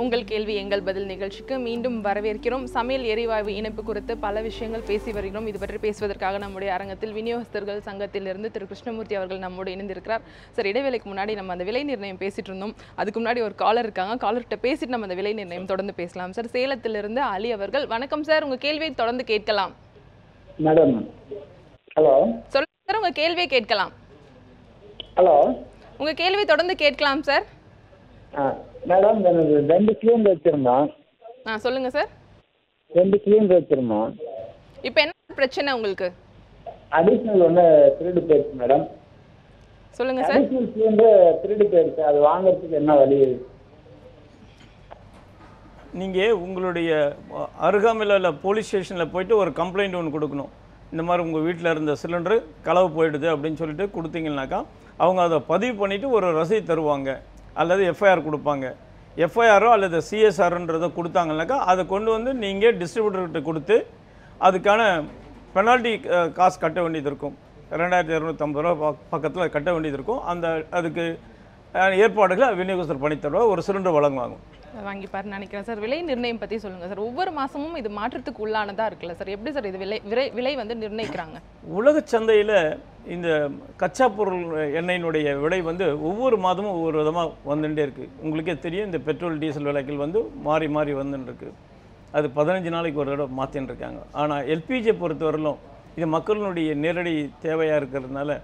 உங்கள் கேள்வி எங்கள் பதில் நிகழ்ச்சிக்கு மீண்டும் வரவேற்கிறோம். சமையல் எரிவாயு இணைப்பு குறித்து பல விஷயங்கள் பேசி வருகிறோம். இது பற்றி பேசுவதற்காக நம்முடைய அரங்கத்தில் விநியோகஸ்தர்கள் சங்கத்திலிருந்து திரு கிருஷ்ணமூர்த்தி அவர்கள் நம்மோடு இணைந்திருக்கிறார். சார், இடைவேளைக்கு முன்னாடி நம்ம அந்த விலை நிர்ணயம் பேசிட்டு இருந்தோம். அதுக்கு முன்னாடி ஒரு காலர் இருக்காங்க. காலர்கிட்ட பேசிட்டு நம்ம அந்த விலை நிர்ணயம் தொடர்ந்து பேசலாம். சார், சேலத்திலிருந்து அலி அவர்கள். வணக்கம் சார், உங்க கேள்வியை தொடர்ந்து கேட்கலாம். Madam, hello. சொல்லுங்க சார், உங்க கேள்வியை கேட்கலாம். ஹலோ, உங்க கேள்வி தொடர்ந்து கேட்கலாம் சார். மேடம், எனக்கு 2 சிலிண்டர் வச்சிருந்தோம். சொல்லுங்க சார். 2 சிலிண்டர் வச்சிருந்தோம். இப்போ என்ன பிரச்சனை உங்களுக்கு? அடிஷனல் ஒன்று திருடு போயிடுச்சு மேடம். சொல்லுங்க சார். அடிஷனல் சிலிண்டர் திருடு போயிடுச்சு. அது வாங்குறதுக்கு என்ன வழி? நீங்கள் உங்களுடைய அருகாமையில் போலீஸ் ஸ்டேஷனில் போயிட்டு ஒரு கம்ப்ளைண்ட் ஒன்று கொடுக்கணும். இந்த மாதிரி உங்கள் வீட்டில் இருந்த சிலிண்டரு களவு போயிடுது அப்படின்னு சொல்லிட்டு கொடுத்தீங்கன்னாக்கா அவங்க அதை பதிவு பண்ணிவிட்டு ஒரு ரசீது தருவாங்க, அல்லது எஃப்ஐஆர் கொடுப்பாங்க. எஃப்ஐஆரோ அல்லது சிஎஸ்ஆர்ன்றதை கொடுத்தாங்கனாக்கா அதை கொண்டு வந்து நீங்கள் டிஸ்ட்ரிபியூட்டர்கிட்ட கொடுத்து அதுக்கான பெனால்ட்டி காசு கட்ட வேண்டியது இருக்கும். 2250 ரூபா பக்கத்தில் கட்ட வேண்டியது இருக்கும். அதுக்கு ஏற்பாடுகளை விநியோகஸ்தர் பண்ணித்தருவா ஒரு சிலிண்டர் வழங்குவாங்க. வாங்கிப்பாருன்னு நினைக்கிறேன் சார். விலை நிர்ணயம் பற்றி சொல்லுங்கள் சார். ஒவ்வொரு மாதமும் இது மாற்றத்துக்கு உள்ளானதாக இருக்குல்ல சார், எப்படி சார் இது விலை வந்து நிர்ணயிக்கிறாங்க? உலக சந்தையில் இந்த கச்சா பொருள் எண்ணெயினுடைய விலை வந்து ஒவ்வொரு மாதமும் ஒவ்வொரு விதமாக வந்துட்டே இருக்குது. உங்களுக்கே தெரியும், இந்த பெட்ரோல் டீசல் விலைகள் வந்து மாறி மாறி வந்துட்டுருக்கு. அது 15 நாளைக்கு ஒரு தடவை மாற்றின்னு இருக்காங்க. ஆனால் எல்பிஜியை பொறுத்தவரையிலும் இது மக்களுடைய நேரடி தேவையாக இருக்கிறதுனால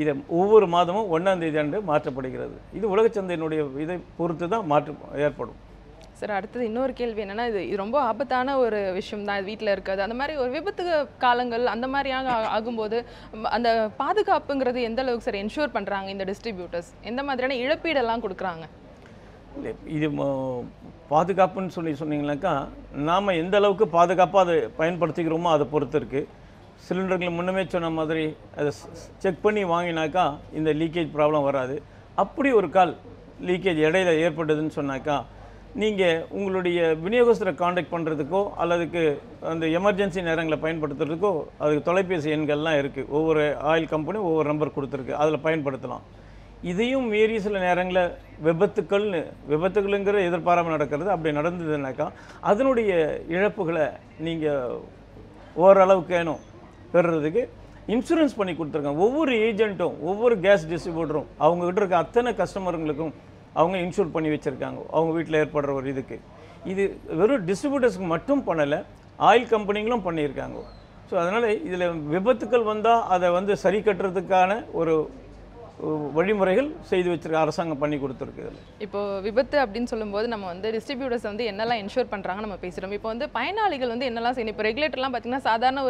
இதை ஒவ்வொரு மாதமும் 1ஆம் தேதி ஆண்டு மாற்றப்படுகிறது. இது உலக சந்தையினுடைய இதை பொறுத்து தான் மாற்றம் ஏற்படும். சார், அடுத்தது இன்னொரு கேள்வி என்னென்னா, இது ரொம்ப ஆபத்தான ஒரு விஷயம் தான் வீட்டில் இருக்காது. அந்த மாதிரி ஒரு விபத்து காலங்கள் அந்த மாதிரியாக ஆகும்போது அந்த பாதுகாப்புங்கிறது எந்த அளவுக்கு சார் என்ஷூர் பண்ணுறாங்க இந்த டிஸ்ட்ரிபியூட்டர்ஸ்? எந்த மாதிரியான இழப்பீடெல்லாம் கொடுக்குறாங்க? இது பாதுகாப்புன்னு சொன்னீங்கன்னாக்கா நாம் எந்த அளவுக்கு பாதுகாப்பாக அதை பயன்படுத்திக்கிறோமோ அதை பொறுத்து இருக்குது. சிலிண்டர்கள் முன்னமே சொன்ன மாதிரி அதை செக் பண்ணி வாங்கினாக்கா இந்த லீக்கேஜ் ப்ராப்ளம் வராது. அப்படி ஒரு கால் லீக்கேஜ் இடையில ஏற்பட்டதுன்னு சொன்னாக்கா நீங்கள் உங்களுடைய விநியோகஸ்தரை காண்டாக்ட் பண்ணுறதுக்கோ அல்லதுக்கு அந்த எமர்ஜென்சி நேரங்களை பயன்படுத்துறதுக்கோ அதுக்கு தொலைபேசி எண்கள்லாம் இருக்குது. ஒவ்வொரு ஆயில் கம்பெனி ஒவ்வொரு நம்பர் கொடுத்துருக்கு, அதில் பயன்படுத்தலாம். இதையும் மீறி சில நேரங்களில் விபத்துகளுங்கிற எதிர்பாராமல் நடக்கிறது. அப்படி நடந்ததுனாக்கா அதனுடைய இழப்புகளை நீங்கள் ஓரளவுக்கு வேணும் பெறுறதுக்கு இன்சூரன்ஸ் பண்ணி கொடுத்துருக்காங்க. ஒவ்வொரு ஏஜென்ட்டும் ஒவ்வொரு கேஸ் டிஸ்ட்ரிபியூட்டரும் அவங்ககிட்ட இருக்க அத்தனை கஸ்டமருங்களுக்கும் அவங்க இன்சூர் பண்ணி வச்சுருக்காங்க. அவங்க வீட்டில் ஏற்படுற ஒரு இதுக்கு இது வெறும் டிஸ்ட்ரிபியூட்டர்ஸ்க்கு மட்டும் பண்ணலை, ஆயில் கம்பெனிங்களும் பண்ணியிருக்காங்க. ஸோ அதனால் இதில் விபத்துக்கள் வந்தால் அதை வந்து சரி கட்டுறதுக்கான ஒரு வழிமுறைகள் செய்து வச்சிருக்க அரசாங்கம் பண்ணி கொடுத்துருக்கு. இப்போ விபத்து அப்படின்னு சொல்லும்போது நம்ம வந்து டிஸ்ட்ரிபியூட்டர்ஸ் வந்து என்னெல்லாம் இன்ஷூர் பண்ணுறாங்க நம்ம பேசுகிறோம். இப்போ வந்து பயனாளிகள் வந்து என்னெல்லாம் செய்யணும்? இப்போ ரெகுலேட்டர்லாம் பார்த்தீங்கன்னா சாதாரண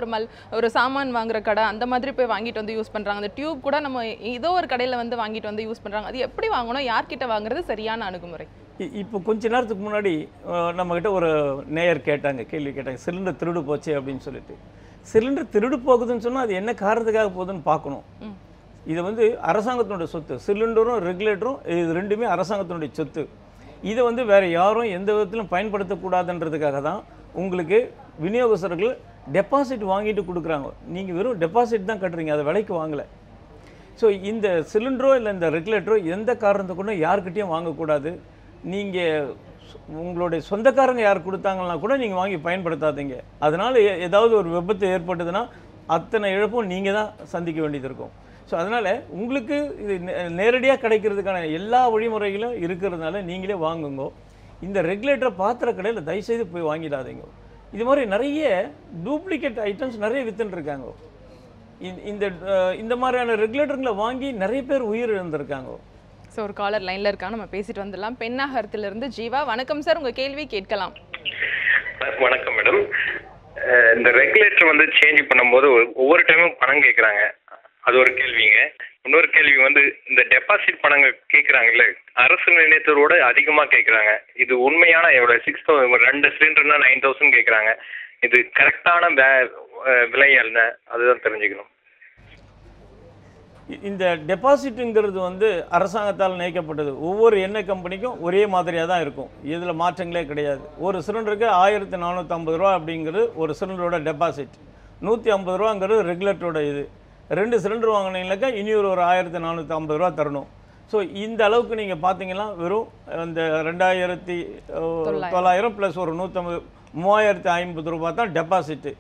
ஒரு சாமான் வாங்குற கடை அந்த மாதிரி போய் வாங்கிட்டு வந்து யூஸ் பண்ணுறாங்க. அந்த டியூப் கூட நம்ம ஏதோ ஒரு கடையில் வந்து வாங்கிட்டு வந்து யூஸ் பண்ணுறாங்க. அது எப்படி வாங்கணும்? யார்கிட்ட வாங்குறது சரியான அணுகுமுறை? இப்போ கொஞ்ச நேரத்துக்கு முன்னாடி நம்மக்கிட்ட ஒரு நேயர் கேள்வி கேட்டாங்க, சிலிண்டர் திருடு போச்சு அப்படின்னு சொல்லிட்டு. சிலிண்டர் திருடு போகுதுன்னு சொன்னால் அது என்ன காரணத்துக்காக போகுதுன்னு பார்க்கணும். இது வந்து அரசாங்கத்தினுடைய சொத்து. சிலிண்டரும் ரெகுலேட்டரும் இது ரெண்டுமே அரசாங்கத்தினுடைய சொத்து. இதை வந்து வேறு யாரும் எந்த விதத்திலும் பயன்படுத்தக்கூடாதுன்றதுக்காக தான் உங்களுக்கு விநியோகஸ்தர்கள் டெபாசிட் வாங்கிட்டு கொடுக்குறாங்க. நீங்கள் வெறும் டெபாசிட் தான் கட்டுறீங்க, அதை விலைக்கு வாங்கலை. ஸோ இந்த சிலிண்டரோ இல்லை இந்த ரெகுலேட்டரோ எந்த காரணத்தை கூட யார்கிட்டையும் வாங்கக்கூடாது. நீங்கள் உங்களுடைய சொந்தக்காரங்க யார் கொடுத்தாங்கன்னா கூட நீங்கள் வாங்கி பயன்படுத்தாதீங்க. அதனால் ஏதாவது ஒரு விபத்து ஏற்பட்டதுன்னா அத்தனை இழப்பும் நீங்கள் தான் சந்திக்க வேண்டியது இருக்கும். ஸோ அதனால் உங்களுக்கு இது நேரடியாக கிடைக்கிறதுக்கான எல்லா வழிமுறைகளும் இருக்கிறதுனால நீங்களே வாங்குங்க. இந்த ரெகுலேட்டரை பாத்திர கடையில் தயவுசெய்து போய் வாங்கிடாதீங்க. இது மாதிரி நிறைய டூப்ளிகேட் ஐட்டம்ஸ் நிறைய வித்துட்டுருக்காங்க. இந்த மாதிரியான ரெகுலேட்டருங்களை வாங்கி நிறைய பேர் உயிர் இழந்திருக்காங்க. ஸோ ஒரு காலர் லைனில் இருக்காங்க, நம்ம பேசிட்டு வந்துடலாம். பெண்ணாகரத்திலிருந்து ஜீவா. வணக்கம் சார், உங்கள் கேள்வி கேட்கலாம். வணக்கம் மேடம். இந்த ரெகுலேட்டர் வந்து சேஞ்ச் பண்ணும்போது ஒவ்வொரு டைமும் பணம் கேட்குறாங்க, அது ஒரு கேள்விங்க. இன்னொரு கேள்வி வந்து இந்த டெபாசிட் பணங்க கேட்குறாங்கல்ல, அரசு நிலையத்தோட அதிகமாக கேட்குறாங்க. இது உண்மையான எவ்வளோ? 6000 2 சிலிண்டர்னா 9000 கேட்குறாங்க. இது கரெக்டான விலை என்ன? அதுதான் தெரிஞ்சுக்கணும். இந்த டெபாசிட்டுங்கிறது வந்து அரசாங்கத்தால் நியமிக்கப்பட்டது. ஒவ்வொரு எண்ணெய் கம்பெனிக்கும் ஒரே மாதிரியாக தான் இருக்கும், இதில் மாற்றங்களே கிடையாது. ஒரு சிலிண்டருக்கு 1450 ரூபா அப்படிங்கிறது ஒரு சிலிண்டரோட டெபாசிட். 150 ரூபாங்கிறது ரெகுலேட்டரோட இது. 2 சிலிண்டர் வாங்கினீங்கனாக்கா இனி ஒரு 1450 ரூபா தரணும். ஸோ இந்த அளவுக்கு நீங்கள் பார்த்தீங்கன்னா வெறும் அந்த 2900 ப்ளஸ் ஒரு 3050 ரூபா தான் டெபாசிட்டு.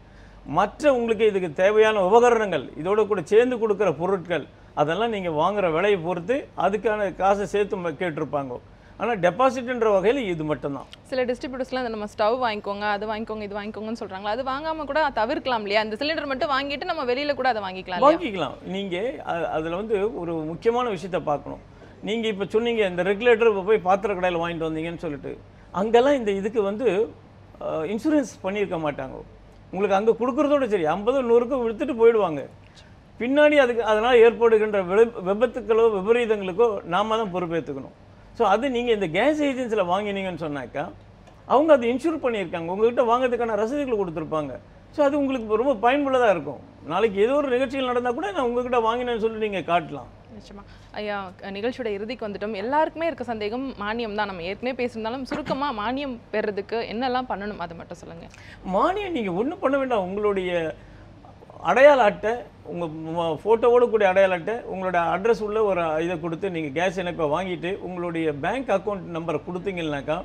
மற்ற உங்களுக்கு இதுக்கு தேவையான உபகரணங்கள் இதோட கூட சேர்ந்து கொடுக்குற பொருட்கள் அதெல்லாம் நீங்கள் வாங்குகிற விலையை பொறுத்து அதுக்கான காசை சேர்த்து கேட்டிருப்பாங்க. ஆனால் டெபாசிட்ன்ற வகையில் இது மட்டும்தான். சில டிஸ்ட்ரிபியூட்டர்ஸ்லாம் நம்ம ஸ்டவ் வாங்கிக்கோங்க, அது வாங்கிக்கோங்க, இது வாங்கிக்கோங்கன்னு சொல்கிறாங்களா? அது வாங்காமல் கூட தவிர்க்கலாம் இல்லையா? அந்த சிலிண்டர் மட்டும் வாங்கிட்டு நம்ம வெளியில் கூட அதை வாங்கிக்கலாம். நீங்கள் அதில் வந்து ஒரு முக்கியமான விஷயத்தை பார்க்கணும். நீங்கள் இப்போ சொன்னீங்க இந்த ரெகுலேட்டர் இப்போ போய் பாத்திர கடையில் வாங்கிட்டு வந்தீங்கன்னு சொல்லிட்டு, அங்கெல்லாம் இந்த இதுக்கு வந்து இன்சூரன்ஸ் பண்ணியிருக்க மாட்டாங்க. உங்களுக்கு அங்கே கொடுக்குறதோட சரி 50-100க்கு விடுத்துட்டு போயிடுவாங்க. பின்னாடி அதனால் ஏற்படுகின்ற விபத்துக்களோ விபரீதங்களுக்கோ நாம தான் பொறுப்பேற்றுக்கணும். ஸோ அது நீங்கள் இந்த கேஸ் ஏஜென்சியில் வாங்கினீங்கன்னு சொன்னாக்கா அவங்க அதை இன்சூர் பண்ணியிருக்காங்க, உங்கள்கிட்ட வாங்கிறதுக்கான ரசீதுகள் கொடுத்துருப்பாங்க. ஸோ அது உங்களுக்கு ரொம்ப பயனுள்ளதாக இருக்கும். நாளைக்கு ஏதோ ஒரு நிகழ்ச்சிகள் நடந்தால் கூட நான் உங்கள்கிட்ட வாங்கினேன்னு சொல்லி நீங்கள் காட்டலாம். நிச்சயமா ஐயா, நிகழ்ச்சியோட இறுதிக்கு வந்துட்டோம். எல்லாருக்குமே இருக்க சந்தேகம் மானியம் தான். நம்ம ஏற்கனவே பேசியிருந்தாலும் சுருக்கமாக மானியம் பெறதுக்கு என்னெல்லாம் பண்ணணும் அதை மட்டும் சொல்லுங்கள். மானியம் நீங்கள் ஒன்றும் பண்ண வேண்டாம். உங்களுடைய அடையாள அட்டை, உங்கள் ஃபோட்டோவோடு கூடிய அடையாள அட்டை, உங்களோட அட்ரஸ் உள்ள ஒரு இதை கொடுத்து நீங்கள் கேஸ் இணைப்பை வாங்கிட்டு உங்களுடைய பேங்க் அக்கௌண்ட் நம்பரை கொடுத்தீங்கன்னாக்கா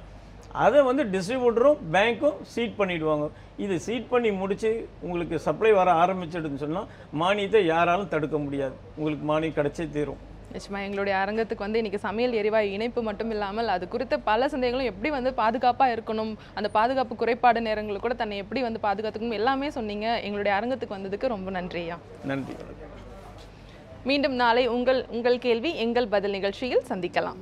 அதை வந்து டிஸ்ட்ரிபியூட்டரும் பேங்க்கும் சீட் பண்ணிவிடுவாங்க. இது சீட் பண்ணி முடித்து உங்களுக்கு சப்ளை வர ஆரம்பிச்சிடுன்னு சொன்னால் மானியத்தை யாராலும் தடுக்க முடியாது. உங்களுக்கு மானியம் கிடைச்சே தீரும். நிச்சயமா எங்களுடைய அரங்கத்துக்கு வந்து இன்றைக்கி சமையல் எரிவாயு இணைப்பு மட்டும் இல்லாமல் அது குறித்த பல சந்தேகங்களும் எப்படி வந்து பாதுகாப்பாக இருக்கணும், அந்த பாதுகாப்பு குறைபாடு நேரங்களில் கூட தன்னை எப்படி வந்து பாதுகாத்துக்கணும் எல்லாமே சொன்னீங்க. எங்களுடைய அரங்கத்துக்கு வந்ததுக்கு ரொம்ப நன்றியா. நன்றி. மீண்டும் நாளை உங்கள் கேள்வி எங்கள் பதில் நிகழ்ச்சியில் சந்திக்கலாம்.